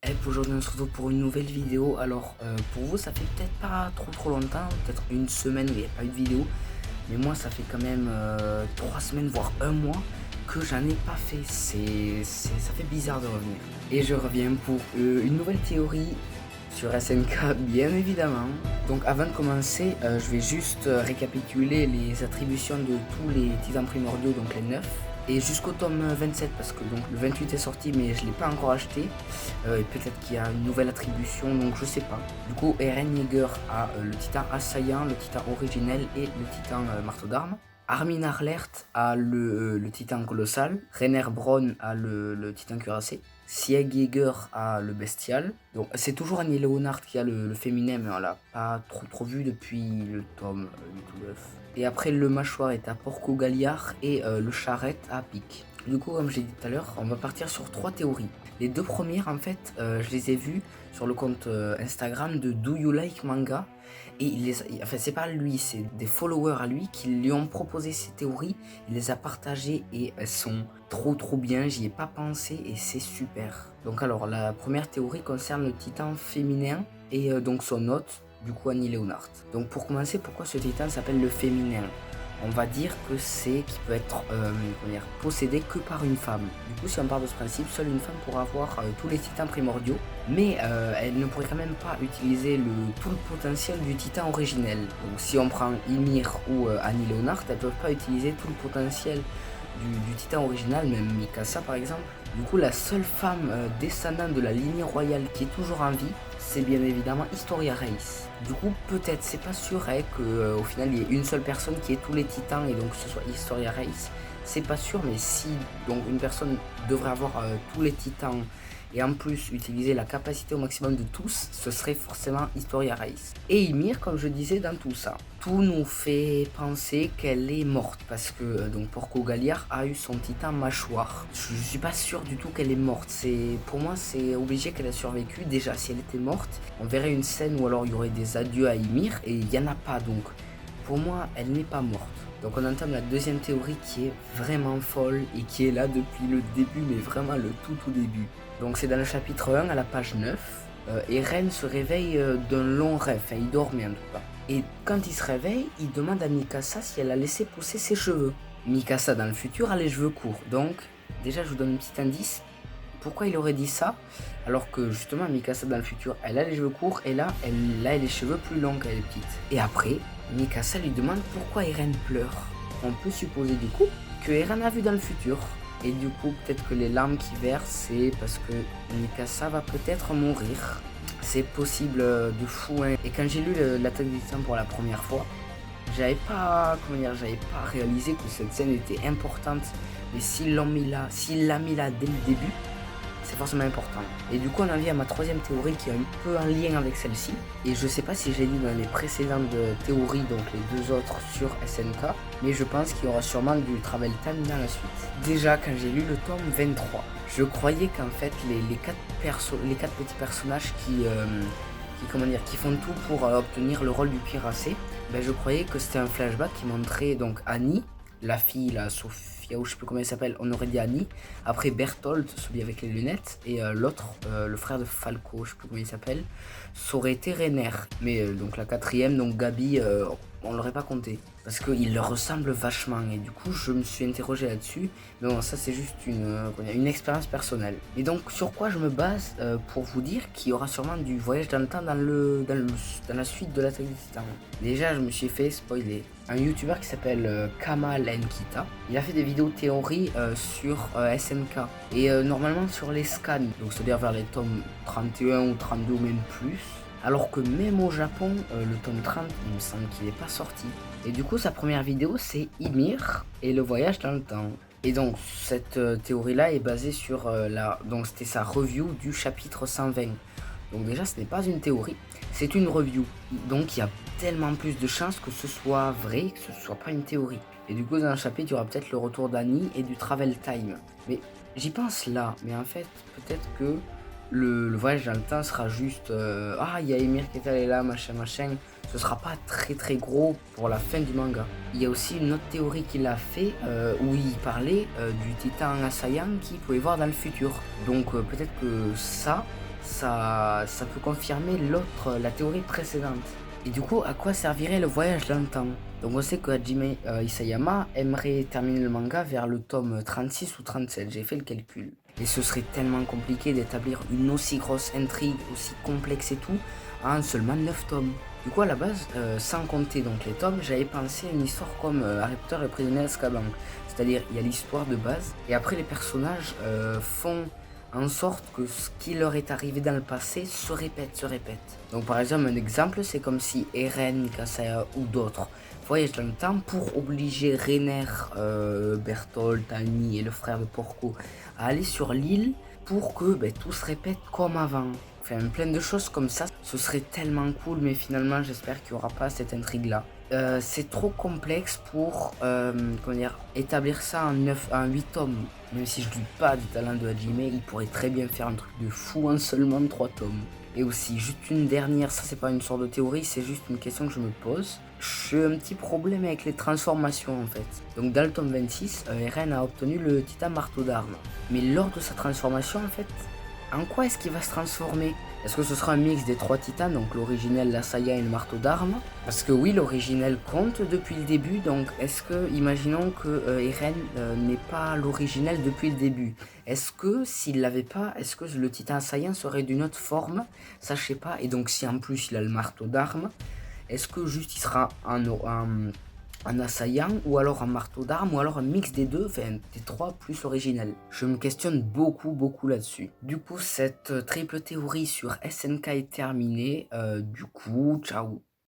Et aujourd'hui on se retrouve pour une nouvelle vidéo. Alors pour vous ça fait peut-être pas trop longtemps, peut-être une semaine où il n'y a pas eu de vidéo. Mais moi ça fait quand même 3 semaines voire un mois que j'en ai pas fait. Ça fait bizarre de revenir. Et je reviens pour une nouvelle théorie sur SNK bien évidemment. Donc avant de commencer je vais juste récapituler les attributions de tous les titans primordiaux, donc les 9. Et jusqu'au tome 27 parce que donc le 28 est sorti mais je l'ai pas encore acheté, et peut-être qu'il y a une nouvelle attribution donc je sais pas. Du coup Eren Yeager a le titan assaillant, le titan originel et le titan marteau d'armes. Armin Arlert a le titan colossal, Rainer Braun a le titan cuirassé, Sieg Yeager a le bestial. Donc c'est toujours Annie Leonard qui a le féminin, mais on l'a pas trop vu depuis le tome du tout 9. Et après le mâchoire est à Porco Galliard et le charrette à Pic. Du coup comme j'ai dit tout à l'heure, on va partir sur 3 théories. Les 2 premières en fait je les ai vues sur le compte Instagram de Do You Like Manga. Et enfin c'est pas lui, c'est des followers à lui qui lui ont proposé ces théories. Il les a partagées et elles sont trop bien, j'y ai pas pensé et c'est super. Donc alors la première théorie concerne le titan féminin et donc son hôte, du coup Annie Leonard. Donc pour commencer, pourquoi ce titan s'appelle le féminin? On va dire que c'est qui peut être possédé que par une femme. Du coup, si on part de ce principe, seule une femme pourra avoir tous les titans primordiaux, mais elle ne pourrait quand même pas utiliser tout le potentiel du titan originel. Donc si on prend Ymir ou Annie Leonard, elles ne peuvent pas utiliser tout le potentiel du titan original, même Mikasa par exemple. Du coup, la seule femme descendante de la lignée royale qui est toujours en vie, c'est bien évidemment Historia Reiss. Du coup, peut-être, c'est pas sûr que au final il y ait une seule personne qui ait tous les titans et donc que ce soit Historia Reiss. C'est pas sûr, mais si donc une personne devrait avoir tous les titans et en plus utiliser la capacité au maximum de tous, ce serait forcément Historia Reiss. Et Ymir, comme je disais dans tout ça, tout nous fait penser qu'elle est morte parce que donc Porco Galliard a eu son titan mâchoire. Je suis pas sûr du tout qu'elle est morte. Pour moi c'est obligé qu'elle a survécu. Déjà si elle était morte, on verrait une scène où alors il y aurait des adieux à Ymir et il y en a pas, donc pour moi elle n'est pas morte. Donc on entame la deuxième théorie qui est vraiment folle et qui est là depuis le début, mais vraiment le tout début. Donc c'est dans le chapitre 1 à la page 9. Eren se réveille d'un long rêve, enfin il dormait en tout cas. Et quand il se réveille, il demande à Mikasa si elle a laissé pousser ses cheveux. Mikasa dans le futur a les cheveux courts, donc déjà je vous donne un petit indice. Pourquoi il aurait dit ça alors que justement Mikasa dans le futur elle a les cheveux courts et là elle a les cheveux plus longs quand elle est petite. Et après Mikasa lui demande pourquoi Eren pleure. On peut supposer du coup que Eren a vu dans le futur. Et du coup peut-être que les larmes qui versent c'est parce que Mikasa va peut-être mourir. C'est possible de fou hein. Et quand j'ai lu l'attaque des Titans pour la première fois, j'avais pas réalisé que cette scène était importante. Mais s'il l'a mis là dès le début, c'est forcément important. Et du coup on en vient à ma troisième théorie qui est un peu en lien avec celle-ci. Et je sais pas si j'ai dit dans les précédentes théories, donc les 2 autres sur SNK, mais je pense qu'il y aura sûrement du travel time dans la suite. Déjà quand j'ai lu le tome 23, je croyais qu'en fait les 4 petits personnages qui font tout pour obtenir le rôle du cuirassé, ben je croyais que c'était un flashback qui montrait donc Annie, la fille, la Sophia, ou je sais plus comment elle s'appelle, on aurait dit Annie. Après Berthold, celui avec les lunettes, et l'autre, le frère de Falco, je sais plus comment il s'appelle, ça aurait été Rainer. Mais donc la quatrième, donc Gabi, on l'aurait pas compté. Parce qu'il leur ressemble vachement. Et du coup, je me suis interrogé là-dessus. Mais bon, ça c'est juste une expérience personnelle. Et donc, sur quoi je me base pour vous dire qu'il y aura sûrement du voyage dans le temps dans la suite de l'attaque des Titans. Déjà, je me suis fait spoiler. Un youtubeur qui s'appelle Kamal Nkita, il a fait des vidéos théories sur SNK. Et normalement sur les scans, donc c'est-à-dire vers les tomes 31 ou 32 ou même plus. Alors que même au Japon, le tome 30, il me semble qu'il n'est pas sorti. Et du coup, sa première vidéo, c'est Ymir et le voyage dans le temps. Et donc, cette théorie-là est basée sur donc c'était sa review du chapitre 120. Donc déjà, ce n'est pas une théorie, c'est une review. Donc, il y a tellement plus de chances que ce soit vrai, que ce soit pas une théorie. Et du coup, dans le chapitre, il y aura peut-être le retour d'Annie et du travel time. Mais j'y pense là, mais en fait, peut-être que le voyage dans le temps sera juste il y a Ymir qui est allé là, machin. Ce sera pas très gros pour la fin du manga. Il y a aussi une autre théorie qu'il a fait où il parlait du titan assaillant qu'il pouvait voir dans le futur. Donc peut-être que ça, ça peut confirmer la théorie précédente. Et du coup, à quoi servirait le voyage dans le temps? Donc on sait que Hajime Isayama aimerait terminer le manga vers le tome 36 ou 37, j'ai fait le calcul. Et ce serait tellement compliqué d'établir une aussi grosse intrigue, aussi complexe et tout, en seulement 9 tomes. Du coup, à la base, sans compter donc les tomes, j'avais pensé à une histoire comme Harry Potter et le prisonnier d'Azkaban. C'est-à-dire, il y a l'histoire de base, et après les personnages font en sorte que ce qui leur est arrivé dans le passé se répète. Donc par exemple, un exemple, c'est comme si Eren, Mikasa ou d'autres voyagent dans le temps pour obliger Reiner, Bertholdt, Amy et le frère de Porco à aller sur l'île pour que tout se répète comme avant. Enfin, plein de choses comme ça, ce serait tellement cool, mais finalement, j'espère qu'il n'y aura pas cette intrigue-là. C'est trop complexe pour établir ça en 8 tomes. Même si je ne doute pas du talent de Hajime, il pourrait très bien faire un truc de fou en seulement 3 tomes. Et aussi, juste une dernière, ça c'est pas une sorte de théorie, c'est juste une question que je me pose. J'ai un petit problème avec les transformations en fait. Donc dans le tome 26, Eren a obtenu le titan marteau d'armes. Mais lors de sa transformation en fait, en quoi est-ce qu'il va se transformer? Est-ce que ce sera un mix des 3 titans, donc l'originel, l'assaillant et le marteau d'armes? Parce que oui, l'originel compte depuis le début, donc est-ce que, imaginons que Eren n'est pas l'originel depuis le début. Est-ce que, s'il l'avait pas, est-ce que le titan assaillant serait d'une autre forme? Ça, je sais pas. Et donc, si en plus il a le marteau d'armes, est-ce que juste il sera un assaillant, ou alors un marteau d'armes, ou alors un mix des deux, enfin des 3 plus originel. Je me questionne beaucoup là-dessus. Du coup, cette triple théorie sur SNK est terminée. Du coup, ciao.